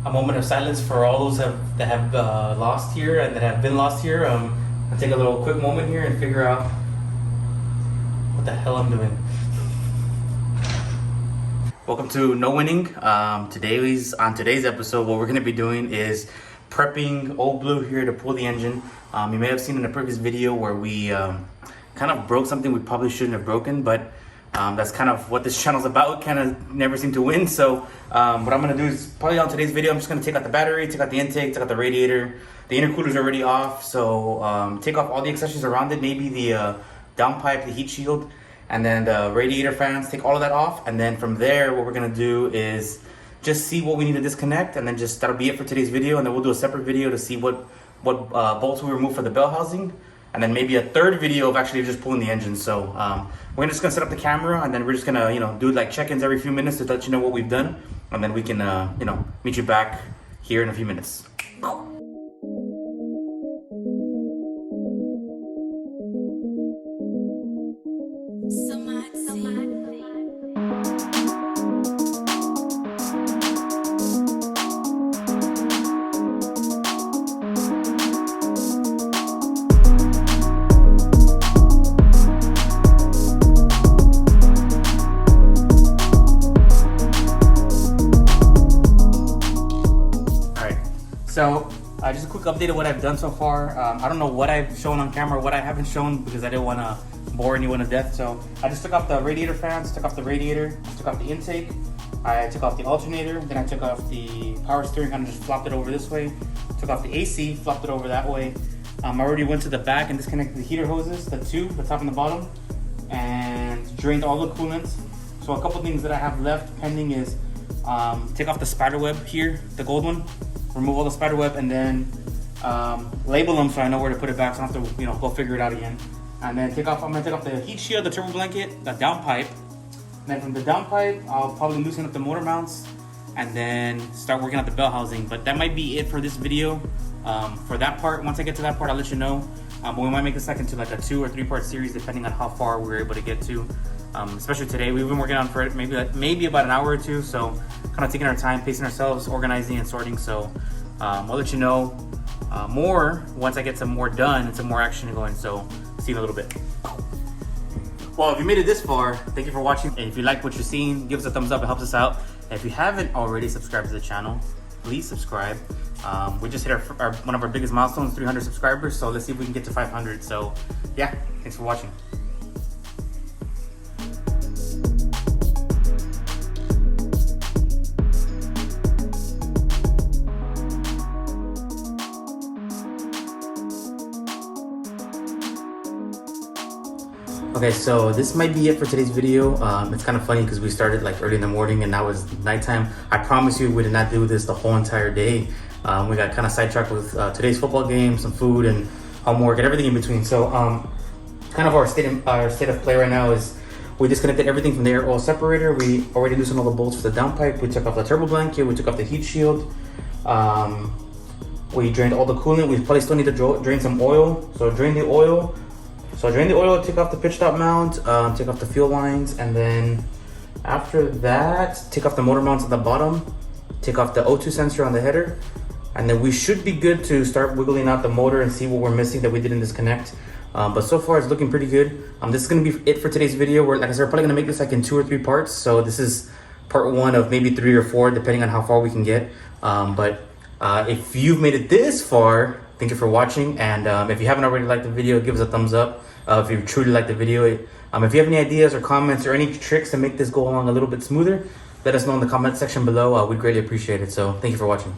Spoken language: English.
a moment of silence for all those that have lost here and that have been lost here. I'll take a little quick moment here and figure out what the hell I'm doing. Welcome to No Winning. On today's episode, what we're going to be doing is prepping Old Blue here to pull the engine. You may have seen in a previous video where we kind of broke something we probably shouldn't have broken, but that's kind of what this channel's about. Kind of never seem to win. So what I'm gonna do is probably on today's video, I'm just gonna take out the battery, take out the intake, take out the radiator. The intercooler's already off, so take off all the accessories around it, maybe the downpipe, the heat shield, and then the radiator fans, take all of that off. And then from there, what we're gonna do is just see what we need to disconnect, and then just that'll be it for today's video. And then we'll do a separate video to see what bolts we remove for the bell housing, and then maybe a third video of actually just pulling the engine. So we're just gonna set up the camera, and then we're just gonna do like check-ins every few minutes to let you know what we've done, and then we can meet you back here in a few minutes. So just a quick update of what I've done so far. I don't know what I've shown on camera, what I haven't shown, because I didn't want to bore anyone to death. So I just took off the radiator fans, took off the radiator, took off the intake, I took off the alternator, then I took off the power steering, kind of just flopped it over this way, took off the AC, flopped it over that way. I already went to the back and disconnected the heater hoses, the top and the bottom, and drained all the coolant. So a couple things that I have left pending is take off the spider web here, the gold one, remove all the spider web, and then label them so I know where to put it back, so I don't have to go figure it out again. And then I'm gonna take off the heat shield, the turbo blanket, the downpipe. Then from the downpipe, I'll probably loosen up the motor mounts and then start working out the bell housing. But that might be it for this video. For that part, once I get to that part, I'll let you know. But we might make this into like a 2 or 3 part series depending on how far we're able to get to. Especially today, we've been working on for maybe about an hour or two, so kind of taking our time, pacing ourselves, organizing and sorting. So I'll let you know more once I get some more done and some more action going. So see you in a little bit. Well, if you made it this far, thank you for watching. And if you like what you're seeing, give us a thumbs up, it helps us out. And if you haven't already subscribed to the channel, please subscribe. We just hit one of our biggest milestones, 300 subscribers. So let's see if we can get to 500. So yeah, thanks for watching. Okay, so this might be it for today's video. It's kind of funny because we started like early in the morning and now it's nighttime. I promise you we did not do this the whole entire day. We got kind of sidetracked with today's football game, some food and homework and everything in between. So kind of our state of play right now is we disconnected everything from the air oil separator. We already loosened all the bolts for the downpipe. We took off the turbo blanket. We took off the heat shield. We drained all the coolant. We probably still need to drain some oil. So drain the oil. Take off the pitch stop mount, take off the fuel lines, and then after that, take off the motor mounts at the bottom, take off the O2 sensor on the header, and then we should be good to start wiggling out the motor and see what we're missing that we didn't disconnect. But so far it's looking pretty good. This is gonna be it for today's video. Like I said, we're probably gonna make this like in 2 or 3 parts. So this is part 1 of maybe 3 or 4, depending on how far we can get. But if you've made it this far, thank you for watching. And if you haven't already liked the video, give us a thumbs up. If you truly like the video, if you have any ideas or comments or any tricks to make this go along a little bit smoother, let us know in the comment section below. We'd greatly appreciate it. So thank you for watching.